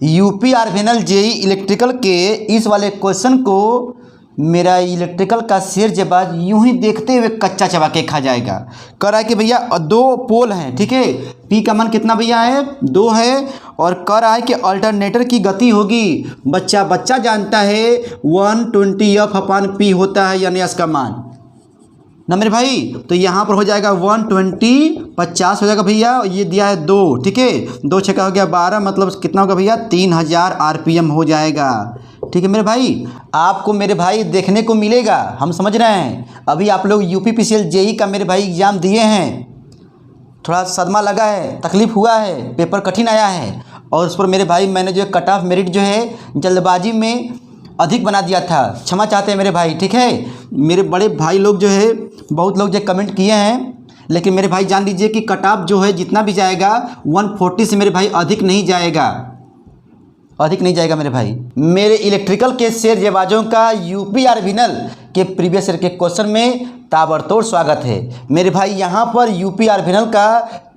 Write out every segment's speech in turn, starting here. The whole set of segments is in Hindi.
यूपी आरवीएनएल जेई इलेक्ट्रिकल के इस वाले क्वेश्चन को मेरा इलेक्ट्रिकल का शेर जवाब यूं ही देखते हुए कच्चा चबा के खा जाएगा। कह रहा है कि भैया 2 पोल हैं, ठीक है, पी का मान कितना भैया है 2 है, और कह रहा है कि अल्टरनेटर की गति होगी, बच्चा जानता है 120F/P होता है, यानी इसका मान ना मेरे भाई। तो यहाँ पर हो जाएगा 120 50 हो जाएगा भैया, ये दिया है 2, ठीक है, 2 छक्का हो गया 12, मतलब कितना होगा भैया 3000 RPM हो जाएगा। ठीक है मेरे भाई, आपको मेरे भाई देखने को मिलेगा, हम समझ रहे हैं। अभी आप लोग यूपीपीसीएल जेई का मेरे भाई एग्ज़ाम दिए हैं, थोड़ा सदमा लगा है, तकलीफ़ हुआ है, पेपर कठिन आया है, और उस पर मेरे भाई मैंने जो कट ऑफ मेरिट जो है जल्दबाजी में अधिक बना दिया था, क्षमा चाहते हैं मेरे भाई, ठीक है। मेरे बड़े भाई लोग जो है बहुत लोग जो कमेंट किए हैं, लेकिन मेरे भाई जान लीजिए कि कट ऑफ जो है जितना भी जाएगा 140 से मेरे भाई अधिक नहीं जाएगा, अधिक नहीं जाएगा मेरे भाई। मेरे इलेक्ट्रिकल के शेर जवाबों का यूपी आरवीएनएल के प्रीवियस ईयर के क्वेश्चन में ताबड़तोड़ स्वागत है मेरे भाई। यहाँ पर यूपी आरवीएनएल का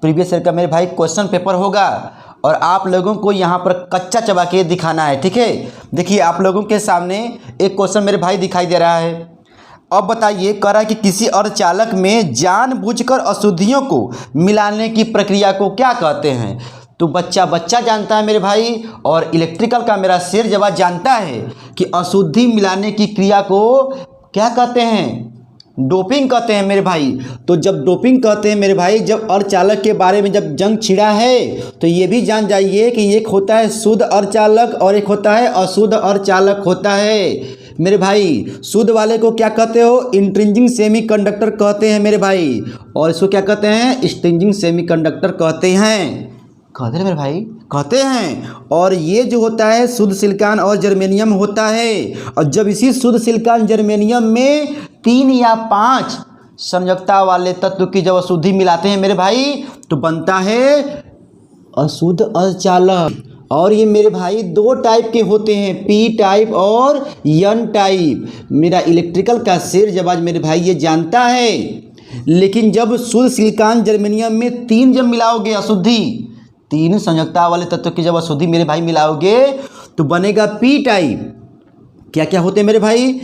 प्रीवियस ईयर का मेरे भाई क्वेश्चन पेपर होगा, और आप लोगों को यहाँ पर कच्चा चबा के दिखाना है, ठीक है। देखिए आप लोगों के सामने एक क्वेश्चन मेरे भाई दिखाई दे रहा है। अब बताइए, कह रहा है कि किसी अर्धचालक में जानबूझकर अशुद्धियों को मिलाने की प्रक्रिया को क्या कहते हैं। तो बच्चा जानता है मेरे भाई, और इलेक्ट्रिकल का मेरा शेर जवाब जानता है कि अशुद्धि मिलाने की क्रिया को क्या कहते हैं, डोपिंग कहते हैं मेरे भाई। तो जब डोपिंग कहते हैं मेरे भाई, जब अर्धचालक के बारे में जब जंग छिड़ा है, तो ये भी जान जाइए कि एक होता है शुद्ध अर्धचालक और एक होता है अशुद्ध अर्धचालक होता है मेरे भाई। शुद्ध वाले को क्या कहते हो, इंट्रिंसिक सेमीकंडक्टर कहते हैं मेरे भाई, और इसको क्या कहते हैं, एक्सट्रिंसिक सेमीकंडक्टर कहते हैं मेरे भाई, कहते हैं। और ये जो होता है शुद्ध सिलिकॉन और जर्मेनियम होता है, और जब इसी शुद्ध सिलिकॉन जर्मेनियम में 3 या 5 संयोजकता वाले तत्व की जब अशुद्धि मिलाते हैं मेरे भाई, तो बनता है अशुद्ध अर्धचालक। और ये मेरे भाई 2 टाइप के होते हैं, पी टाइप और एन टाइप। मेरा इलेक्ट्रिकल का शेर जवाब मेरे भाई ये जानता है। लेकिन जब शुद्ध सिलिकॉन जर्मेनियम में 3 जब मिलाओगे अशुद्धि, 3 संयोजकता वाले तत्व की जब अशुद्धि मेरे भाई मिलाओगे, तो बनेगा पी टाइप। क्या क्या होते हैं मेरे भाई,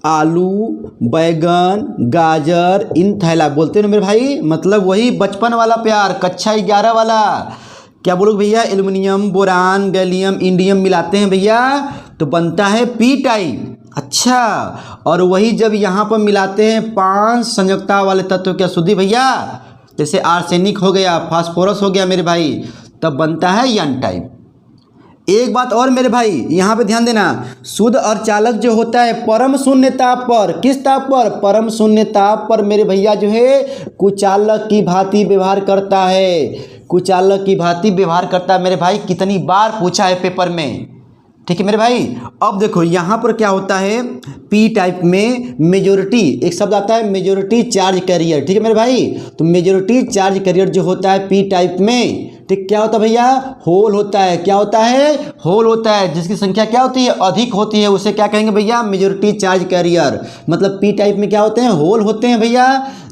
आलू, बैगन, गाजर, इन थैला बोलते हैं ना मेरे भाई, मतलब वही बचपन वाला प्यार, कक्षा 11 वाला। क्या बोलोगे भैया, एल्युमिनियम, बोरान, गैलियम, इंडियम मिलाते हैं भैया, तो बनता है पी टाइप। अच्छा, और वही जब यहाँ पर मिलाते हैं 5 संयोजकता वाले तत्व की अशुद्धि भैया, जैसे आर्सेनिक हो गया, फास्फोरस हो गया मेरे भाई, तब बनता है एन टाइप। एक बात और मेरे भाई यहाँ पे ध्यान देना, शुद्ध अर्धचालक जो होता है परम शून्य ताप पर, किस ताप पर, परम शून्य ताप पर मेरे भैया जो है कुचालक की भांति व्यवहार करता है, कुचालक की भांति व्यवहार करता है मेरे भाई। कितनी बार पूछा है पेपर में, ठीक है मेरे भाई। अब देखो यहाँ पर क्या होता है, पी टाइप में मेजोरिटी, एक शब्द आता है मेजोरिटी चार्ज कैरियर, ठीक है मेरे भाई। तो मेजोरिटी चार्ज कैरियर जो होता है पी टाइप में, ठीक, क्या होता है भैया, होल होता है। क्या होता है, होल होता है, जिसकी संख्या क्या होती है, अधिक होती है, उसे क्या कहेंगे भैया, मेजोरिटी चार्ज कैरियर। मतलब पी टाइप में क्या होते हैं, होल होते हैं भैया,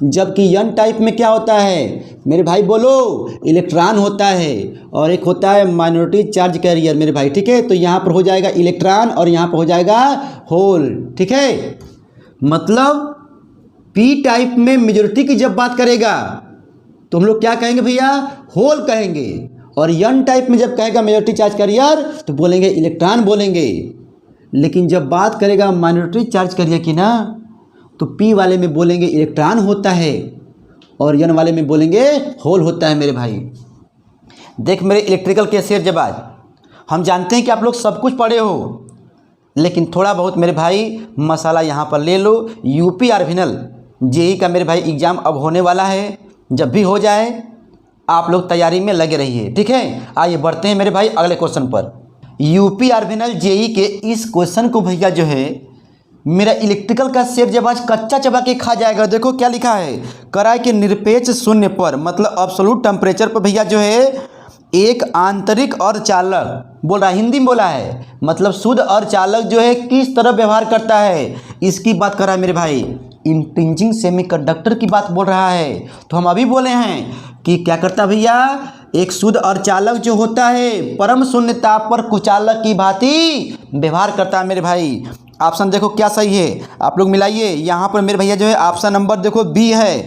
जबकि एन टाइप में क्या होता है मेरे भाई, बोलो, इलेक्ट्रॉन होता है, और एक होता है माइनॉरिटी चार्ज कैरियर मेरे भाई, ठीक है। तो यहाँ पर हो जाएगा इलेक्ट्रॉन और यहाँ पर हो जाएगा होल, ठीक है। मतलब पी टाइप में मेजोरिटी की जब बात करेगा तो हम लोग क्या कहेंगे भैया, होल कहेंगे, और एन टाइप में जब कहेगा मेजोरिटी चार्ज कैरियर तो बोलेंगे इलेक्ट्रॉन बोलेंगे। लेकिन जब बात करेगा माइनॉरिटी चार्ज कैरियर की ना, तो पी वाले में बोलेंगे इलेक्ट्रॉन होता है, और एन वाले में बोलेंगे होल होता है मेरे भाई। देख मेरे इलेक्ट्रिकल के शेर जवाब, हम जानते हैं कि आप लोग सब कुछ पढ़े हो, लेकिन थोड़ा बहुत मेरे भाई मसाला यहाँ पर ले लो। यूपी आरवीएनएल जेई का मेरे भाई एग्ज़ाम अब होने वाला है, जब भी हो जाए आप लोग तैयारी में लगे रहिए, ठीक है। आइए बढ़ते हैं मेरे भाई अगले क्वेश्चन पर। यूपी आरवीएनएल जेई के इस क्वेश्चन को भैया जो है मेरा इलेक्ट्रिकल का शेर जवाब कच्चा चबा के खा जाएगा। देखो क्या लिखा है, कराए के निरपेक्ष शून्य पर, मतलब अब्सोल्यूट टेम्परेचर पर भैया जो है एक आंतरिक अर्धचालक बोल रहा है, हिंदी में बोला है, मतलब शुद्ध अर्धचालक जो है किस तरह व्यवहार करता है, इसकी बात कर रहा है मेरे भाई। इंट्रिंसिक सेमीकंडक्टर की बात बोल रहा है। तो हम अभी बोले हैं कि क्या करता भैया, एक शुद्ध अर्धचालक जो होता है परम शून्य ताप पर कुचालक की भांति व्यवहार करता है मेरे भाई। ऑप्शन देखो क्या सही है, आप लोग मिलाइए। यहाँ पर मेरे भैया जो है ऑप्शन नंबर देखो बी है,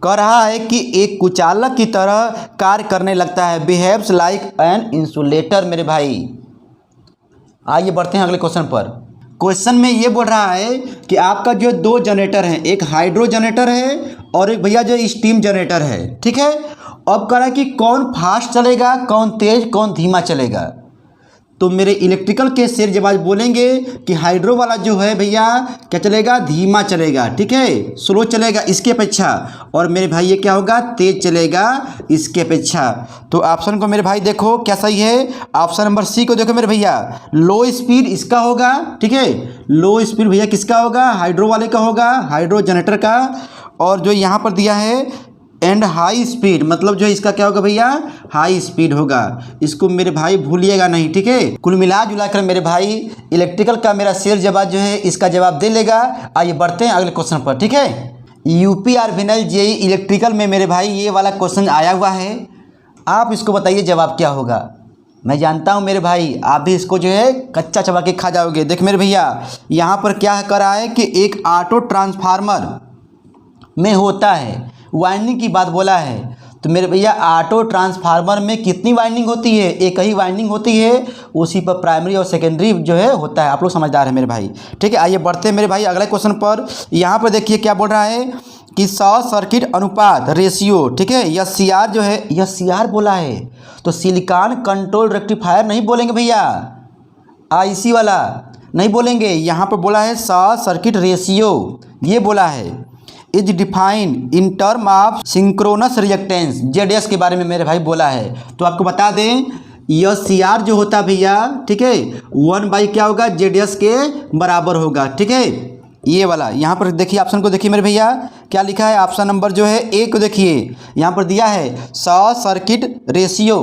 कह रहा है कि एक कुचालक की तरह कार्य करने लगता है, बिहेव्स लाइक एन इंसुलेटर मेरे भाई। आइए बढ़ते हैं अगले क्वेश्चन पर। क्वेश्चन में ये बोल रहा है कि आपका जो दो जनरेटर हैं, एक हाइड्रो जनरेटर है और एक भैया जो स्टीम जनरेटर है, ठीक है। अब कह रहा है कि कौन फास्ट चलेगा, कौन तेज, कौन धीमा चलेगा। तो मेरे इलेक्ट्रिकल के शेर जवाब बोलेंगे कि हाइड्रो वाला जो है भैया क्या चलेगा, धीमा चलेगा, ठीक है, स्लो चलेगा इसके अपेक्षा। और मेरे भाई ये क्या होगा, तेज चलेगा इसके अपेक्षा। तो ऑप्शन को मेरे भाई देखो क्या सही है, ऑप्शन नंबर सी को देखो मेरे भैया, लो स्पीड इसका होगा, ठीक है। लो स्पीड भैया किसका होगा, हाइड्रो वाले का होगा, हाइड्रो जनरेटर का। और जो यहाँ पर दिया है एंड हाई स्पीड, मतलब जो इसका क्या होगा भैया, हाई स्पीड होगा। इसको मेरे भाई भूलिएगा नहीं, ठीक है। कुल मिला जुला कर मेरे भाई इलेक्ट्रिकल का मेरा शेर जवाब जो है इसका जवाब दे लेगा। आइए बढ़ते हैं अगले क्वेश्चन पर, ठीक है। यूपी आरफिनल जेई इलेक्ट्रिकल में मेरे भाई ये वाला क्वेश्चन आया हुआ है, आप इसको बताइए जवाब क्या होगा। मैं जानता हूँ मेरे भाई आप भी इसको जो है कच्चा चबा के खा जाओगे। देख मेरे भैया यहाँ पर क्या कर रहा है कि एक ऑटो ट्रांसफार्मर में होता है, वाइंडिंग की बात बोला है। तो मेरे भैया ऑटो ट्रांसफार्मर में कितनी वाइंडिंग होती है, एक ही वाइंडिंग होती है, उसी पर प्राइमरी और सेकेंडरी जो है होता है। आप लोग समझदार हैं मेरे भाई, ठीक है। आइए बढ़ते हैं मेरे भाई अगले क्वेश्चन पर। यहाँ पर देखिए क्या बोल रहा है कि शॉर्ट सर्किट अनुपात रेशियो, ठीक है, या CR जो है, यह CR बोला है तो सिलिकॉन कंट्रोल रेक्टिफायर नहीं बोलेंगे भैया, IC वाला नहीं बोलेंगे। यहाँ पर बोला है शॉर्ट सर्किट रेशियो, ये बोला है is defined in term of synchronous reactance, ZS के बारे में मेरे भाई बोला है। तो आपको बता दें यह CR जो होता है भैया, ठीक है, 1 क्या होगा, ZS के बराबर होगा, ठीक है। ये वाला यहाँ पर देखिए, ऑप्शन को देखिए मेरे भैया क्या लिखा है, ऑप्शन नंबर जो है ए को देखिए, यहाँ पर दिया है शॉर्ट सर्किट रेशियो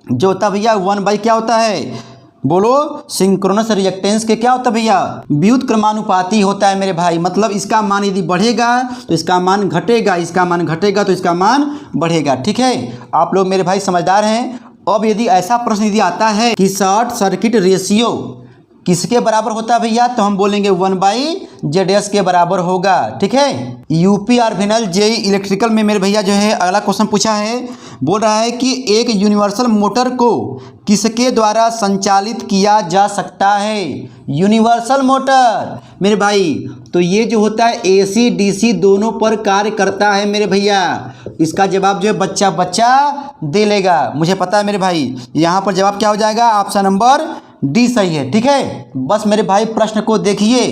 जो होता है भैया 1 क्या होता है, बोलो, सिंक्रोनस रिएक्टेंस के क्या होता है भैया, व्युत क्रमानुपाती होता है मेरे भाई। मतलब इसका मान यदि बढ़ेगा तो इसका मान घटेगा, इसका मान घटेगा तो इसका मान बढ़ेगा, ठीक है। आप लोग मेरे भाई समझदार हैं। अब यदि ऐसा प्रश्न यदि आता है कि शॉर्ट सर्किट रेशियो किसके बराबर होता है भैया, तो हम बोलेंगे 1/ZS के बराबर होगा, ठीक है। यूपी आरफिनल जेई इलेक्ट्रिकल में मेरे भैया जो है अगला क्वेश्चन पूछा है, बोल रहा है कि एक यूनिवर्सल मोटर को किसके द्वारा संचालित किया जा सकता है। यूनिवर्सल मोटर मेरे भाई, तो ये जो होता है AC DC दोनों पर कार्य करता है मेरे भैया। इसका जवाब जो है बच्चा बच्चा दे लेगा, मुझे पता है मेरे भाई। यहाँ पर जवाब क्या हो जाएगा, ऑप्शन नंबर डी सही है, ठीक है। बस मेरे भाई प्रश्न को देखिए,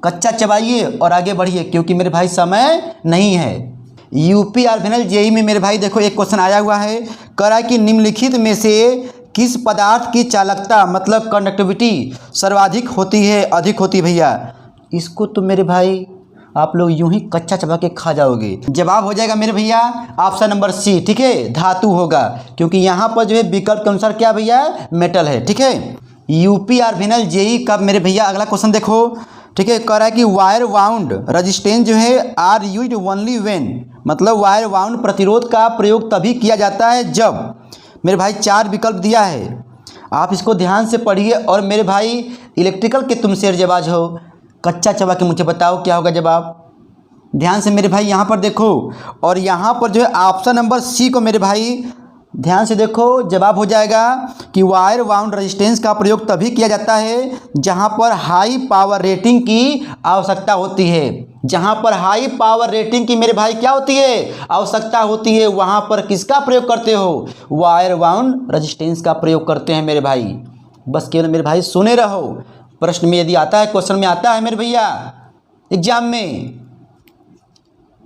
कच्चा चबाइए और आगे बढ़िए, क्योंकि मेरे भाई समय नहीं है। यूपी आरफिनल जेई में मेरे भाई देखो एक क्वेश्चन आया हुआ है, कह रहा है कि निम्नलिखित में से किस पदार्थ की चालकता, मतलब कंडक्टिविटी सर्वाधिक होती है, अधिक होती है भैया। इसको तो मेरे भाई आप लोग यूं ही कच्चा चबा के खा जाओगे। जवाब हो जाएगा मेरे भैया ऑप्शन नंबर सी, ठीक है, धातु होगा, क्योंकि यहाँ पर जो है विकल्प के अनुसार क्या भैया, मेटल है, ठीक है। यूपी आरफिनल जेई का मेरे भैया अगला क्वेश्चन देखो, ठीक है, कह रहा है कि वायर वाउंड रजिस्टेंस जो है आर यूज्ड ओनली व्हेन, मतलब वायर वाउंड प्रतिरोध का प्रयोग तभी किया जाता है जब, मेरे भाई 4 विकल्प दिया है, आप इसको ध्यान से पढ़िए। और मेरे भाई इलेक्ट्रिकल के तुम शेरजबाज हो, कच्चा चबा के मुझे बताओ क्या होगा जवाब, ध्यान से मेरे भाई यहाँ पर देखो। और यहाँ पर जो है ऑप्शन नंबर सी को मेरे भाई ध्यान से देखो, जवाब हो जाएगा कि वायर वाउंड रेजिस्टेंस का प्रयोग तभी किया जाता है जहाँ पर हाई पावर रेटिंग की आवश्यकता होती है। जहाँ पर हाई पावर रेटिंग की मेरे भाई क्या होती है, आवश्यकता होती है, वहाँ पर किसका प्रयोग करते हो, वायर वाउंड रेजिस्टेंस का प्रयोग करते हैं मेरे भाई। बस केवल मेरे भाई सुने रहो, प्रश्न में यदि आता है, क्वेश्चन में आता है मेरे भैया एग्जाम में,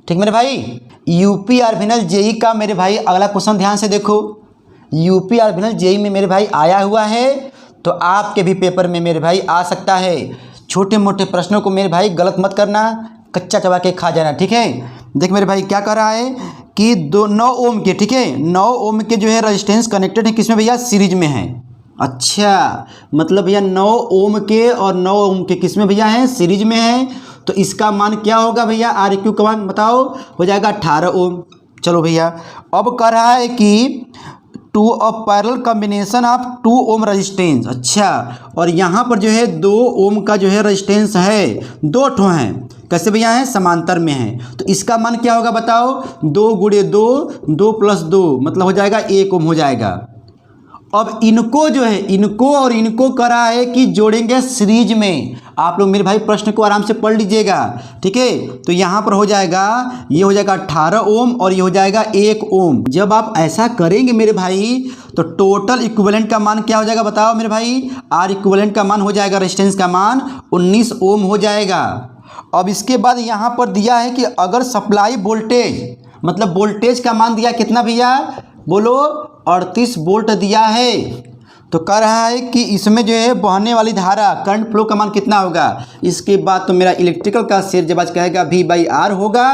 ठीक मेरे भाई। यूपी आरफिनल जेई का मेरे भाई अगला क्वेश्चन ध्यान से देखो, यूपी आरफिनल जेई में मेरे भाई आया हुआ है, तो आपके भी पेपर में मेरे भाई आ सकता है। छोटे मोटे प्रश्नों को मेरे भाई गलत मत करना, कच्चा चबा के खा जाना, ठीक है। देख मेरे भाई क्या कर रहा है कि 9 ओम के, ठीक है, 9 ओम के जो है रेजिस्टेंस कनेक्टेड है किसमें भैया, सीरीज में है। अच्छा, मतलब भैया 9 ओम के और 9 ओम के किसमें भैया हैं, सीरीज में है। तो इसका मान क्या होगा भैया, RQ का मान बताओ, हो जाएगा 18 ओम। चलो भैया अब कह रहा है कि to a parallel combination of 2 ohm resistance. अच्छा, और यहाँ पर जो है 2 ओम का जो है रजिस्टेंस है, 2 ठो हैं। कैसे भैया हैं? समांतर में हैं। तो इसका मान क्या होगा बताओ? 2 × 2, 2 + 2 मतलब हो जाएगा 1 ओम हो जाएगा। अब इनको जो है, इनको और इनको करा है कि जोड़ेंगे सीरीज में। आप लोग मेरे भाई प्रश्न को आराम से पढ़ लीजिएगा, ठीक है। तो यहाँ पर हो जाएगा, ये हो जाएगा 18 ओम और ये हो जाएगा 1 ओम। जब आप ऐसा करेंगे मेरे भाई तो टोटल इक्विवेलेंट का मान क्या हो जाएगा बताओ मेरे भाई? आर इक्विवेलेंट का मान हो जाएगा, रेजिस्टेंस का मान 19 ओम हो जाएगा। अब इसके बाद यहाँ पर दिया है कि अगर सप्लाई वोल्टेज, मतलब वोल्टेज का मान दिया कितना भैया? बोलो, 38 वोल्ट दिया है। तो कह रहा है कि इसमें जो है बहने वाली धारा, करंट फ्लो का मान कितना होगा? इसके बाद तो मेरा इलेक्ट्रिकल का शेर जब आज कहेगा V/R होगा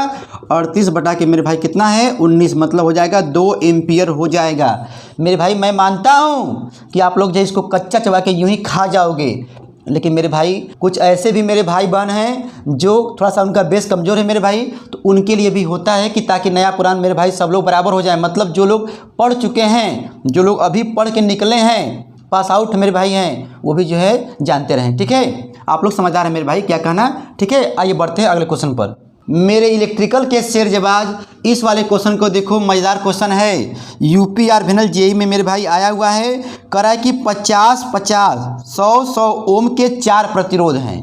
38 बटा के मेरे भाई कितना है? 19 मतलब हो जाएगा 2 एम्पियर हो जाएगा। मेरे भाई मैं मानता हूँ कि आप लोग जो इसको कच्चा चबा के यूं ही खा जाओगे, लेकिन मेरे भाई कुछ ऐसे भी मेरे भाई बहन हैं जो थोड़ा सा उनका बेस कमज़ोर है मेरे भाई, तो उनके लिए भी होता है कि ताकि नया पुरान मेरे भाई सब लोग बराबर हो जाए। मतलब जो लोग पढ़ चुके हैं, जो लोग अभी पढ़ के निकले हैं, पास आउट मेरे भाई हैं, वो भी जो है जानते रहें, ठीक है। आप लोग समझदार हैं मेरे भाई, क्या कहना, ठीक है। आइए बढ़ते हैं अगले क्वेश्चन पर। मेरे इलेक्ट्रिकल के शेरजबाज, इस वाले क्वेश्चन को देखो, मज़ेदार क्वेश्चन है। यूपी आर जेई में मेरे भाई आया हुआ है। कह रहा है कि 50-50 100-100 ओम के 4 प्रतिरोध हैं,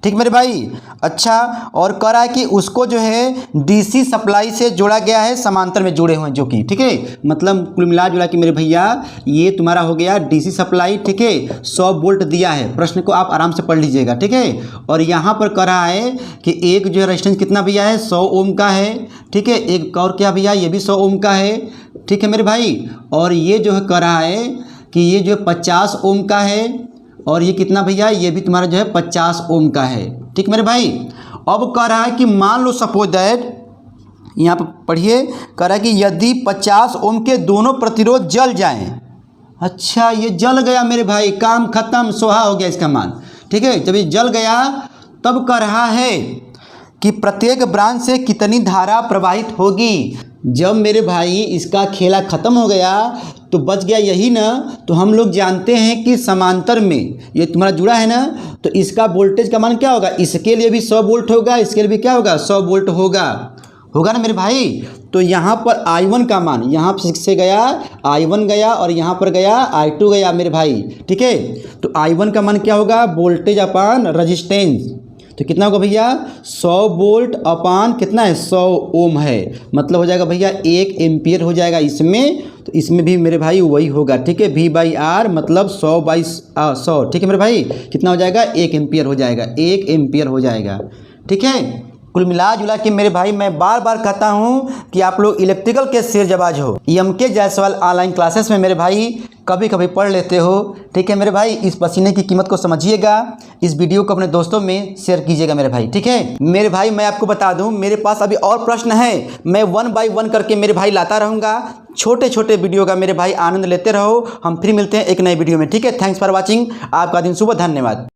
ठीक मेरे भाई। अच्छा, और कह रहा है कि उसको जो है डीसी सप्लाई से जोड़ा गया है, समांतर में जुड़े हुए हैं जो कि, ठीक है। मतलब कुल मिला जुला कि मेरे भैया ये तुम्हारा हो गया डीसी सप्लाई, ठीक है। 100 वोल्ट दिया है, प्रश्न को आप आराम से पढ़ लीजिएगा, ठीक है। और यहाँ पर कह रहा है कि एक जो है रेजिस्टेंस कितना भैया है? 100 ओम का है, ठीक है। एक और क्या भैया? ये भी 100 ओम का है, ठीक है मेरे भाई। और ये जो है कह रहा है कि ये जो है 50 ओम का है, और ये कितना भैया? ये भी तुम्हारा जो है 50 ओम का है, ठीक मेरे भाई। अब कह रहा है कि मान लो सपोज दैट, यहाँ पर पढ़िए, कह रहा है कि यदि 50 ओम के दोनों प्रतिरोध जल जाएं। अच्छा, ये जल गया मेरे भाई, काम खत्म, सोहा हो गया इसका मान, ठीक है। जब ये जल गया तब कह रहा है कि प्रत्येक ब्रांच से कितनी धारा प्रवाहित होगी। जब मेरे भाई इसका खेला ख़त्म हो गया तो बच गया यही ना। तो हम लोग जानते हैं कि समांतर में ये तुम्हारा जुड़ा है ना, तो इसका वोल्टेज का मान क्या होगा? इसके लिए भी 100 वोल्ट होगा, इसके लिए भी क्या होगा? 100 वोल्ट होगा ना मेरे भाई। तो यहाँ पर I1 का मान, यहाँ से गया I1 गया और यहाँ पर गया I2 गया मेरे भाई, ठीक है। तो I1 का मान क्या होगा? वोल्टेज अपान रजिस्टेंस। तो कितना होगा भैया? 100 वोल्ट अपान कितना है? 100 ओम है, मतलब हो जाएगा भैया 1 एम्पियर हो जाएगा इसमें। तो इसमें भी मेरे भाई वही होगा, ठीक है। V/R मतलब 100/100, ठीक है मेरे भाई। कितना हो जाएगा? 1 एम्पियर हो जाएगा, 1 एम्पियर हो जाएगा, ठीक है। कुल मिला जुला के मेरे भाई मैं बार बार कहता हूँ कि आप लोग इलेक्ट्रिकल के शेरजबाज हो। EMK जायसवाल ऑनलाइन क्लासेस में मेरे भाई कभी कभी पढ़ लेते हो, ठीक है मेरे भाई। इस पसीने की कीमत को समझिएगा, इस वीडियो को अपने दोस्तों में शेयर कीजिएगा मेरे भाई, ठीक है मेरे भाई। मैं आपको बता दूं, मेरे पास अभी और प्रश्न है, मैं 1 बाय 1 करके मेरे भाई लाता रहूँगा। छोटे छोटे वीडियो का मेरे भाई आनंद लेते रहो। हम फिर मिलते हैं एक नए वीडियो में, ठीक है। Thanks for watching. आपका दिन शुभ, धन्यवाद।